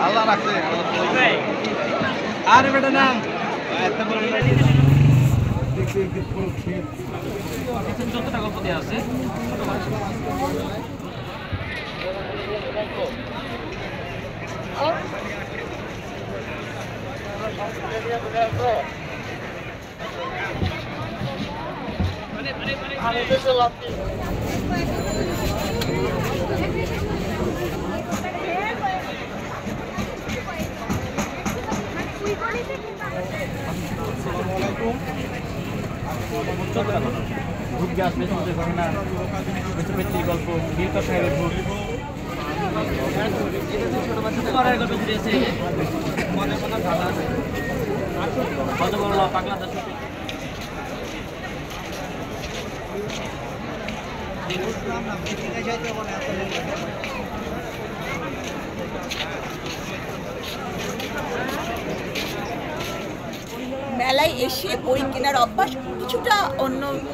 আল্লাহ রাখছে আরে বেটা নাম যত টাকা পদে আছে ভূত গ্যাস মেশিনের ঘটনা বেশি গল্প বীরকা সাহেবের ভূত ছোট বাচ্চাদের গল্প ঘুরিয়েছে মনে মনে ভালো আছে কত বড় পাগলা দাস মেলায় এসে বই কেনার অভ্যাস কিছুটা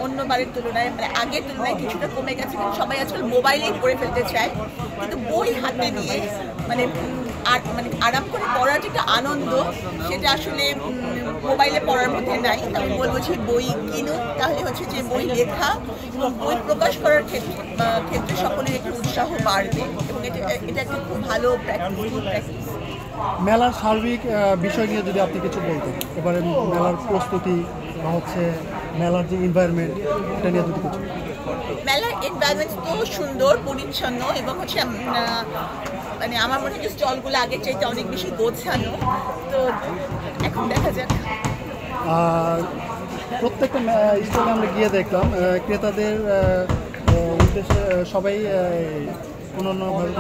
অন্যবারের তুলনায় মানে আগের তুলনায় কিছুটা কমে গেছে, কিন্তু সবাই আজকাল মোবাইলেই পড়ে ফেলতে চায়, কিন্তু বই হাতে নিয়ে মানে আরাম করে পড়ার যেটা আনন্দ সেটা আসলে মোবাইলে পড়ার মধ্যে নাই। আমি বলবো যে বই কিনুন, তাহলে হচ্ছে যে বই লেখা এবং বই প্রকাশ করার ক্ষেত্রে সকলের একটু উৎসাহ বাড়বে এবং এটা একটা খুব ভালো প্র্যাকটিস। মেলার সার্বিক বিষয় নিয়ে যদি আপনি কিছু বলতেন, এবারে মেলার প্রস্তুতি বা হচ্ছে মেলার যে এনভায়রনমেন্ট এটা নিয়ে যদি কিছু। মেলার এনভায়রনমেন্ট তো সুন্দর পরিচ্ছন্ন এবং হচ্ছে মানে আমার মনে হয় স্টলগুলো আগের চাইতে অনেক বেশি গোছানো, তো এখন দেখা যাক। প্রত্যেকটা স্টলে আমরা গিয়ে দেখলাম ক্রেতাদের উদ্দেশ্যে সবাই অন্যান্যভাবে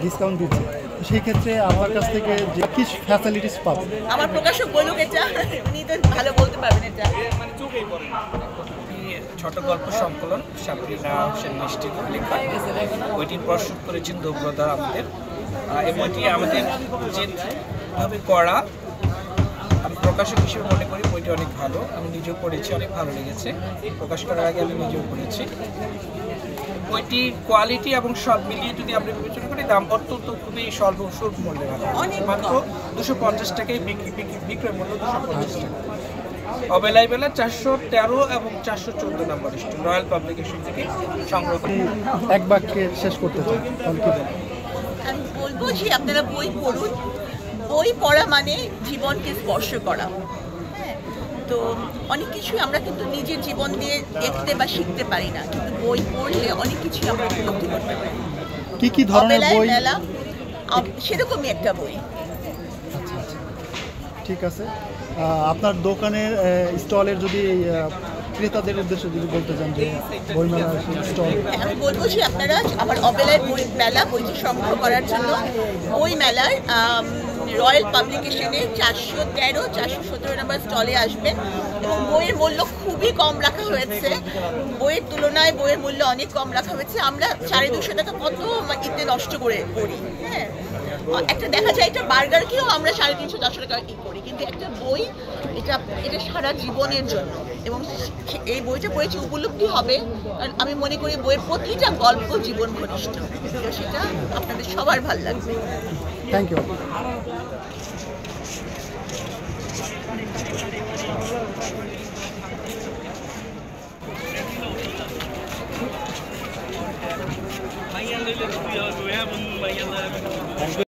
ডিসকাউন্ট দিচ্ছে, সেই ক্ষেত্রে আপনার কাছ থেকে যে কি ফ্যাসিলিটিস পাবেন? আমার প্রকাশক বলুক, এটা উনি তো ভালো বলতে পারবেন। এটা ছোট গল্প সংকলন সাবরিনা হোসেন মিষ্টি লেখা, বইটির প্রস্তুত করেছেন দৌব্রদা আমাদের। এই বইটি আমাদের যেভাবে করা, আমি প্রকাশক হিসেবে মনে করি বইটি অনেক ভালো। আমি নিজেও পড়েছি, অনেক ভালো লেগেছে। প্রকাশ করার আগে আমি নিজেও পড়েছি। বইটির কোয়ালিটি এবং সব মিলিয়ে যদি আমরা বিবেচনা করি, দাম অত্যন্ত খুবই স্বল্প মূল্যে ভালো, মাত্র 250 টাকায় বিক্রয় মূল্য 250 টাকা। অবেলাইবেলা 413 এবং 414 নম্বর স্টল রয়্যাল পাবলিকেশন থেকে সংগ্রহ করে। এক বাক্যে শেষ করতে চাই তাহলে কি? আমি বলবো যে আপনারা বই পড়ুন। বই পড়া মানে জীবনকে স্পর্শ করা। হ্যাঁ, তো অনেক কিছুই আমরা কিন্তু নিজের জীবন দিয়ে দেখতে বা শিখতে পারি না, কিন্তু বই পড়লে অনেক কিছুই আমরা উপলব্ধি করতে পারি। কি ধরনের বই? মেলা সেরকমই একটা বই। আচ্ছা আচ্ছা, ঠিক আছে। আপনার দোকানের স্টলের যদি ক্রেতাদের উদ্দেশ্যে যদি বলতে চান যে বইমেলার স্টল। আমি বলবো যে আপনারা আমার অবেলায় বই মেলা বইটি সংগ্রহ করার জন্য বই মেলার রয়্যাল পাবলিকেশনে 413, 417 নম্বর স্টলে আসবেন এবং বইয়ের মূল্য খুবই কম রাখা হয়েছে। বইয়ের তুলনায় বইয়ের মূল্য অনেক কম রাখা হয়েছে। আমরা 250 টাকা কত ইতে নষ্ট করে করি। হ্যাঁ, একটা দেখা যায় একটা বার্গারকেও আমরা 350-400 টাকা করি, কিন্তু একটা বই এটা সারা জীবনের জন্য। এবং এই বইটা পড়েছি উপলব্ধি হবে, কারণ আমি মনে করি বইয়ের প্রতিটা গল্প জীবন ঘনিষ্ঠ, সেটা আপনাদের সবার ভালো লাগবে। Thank you.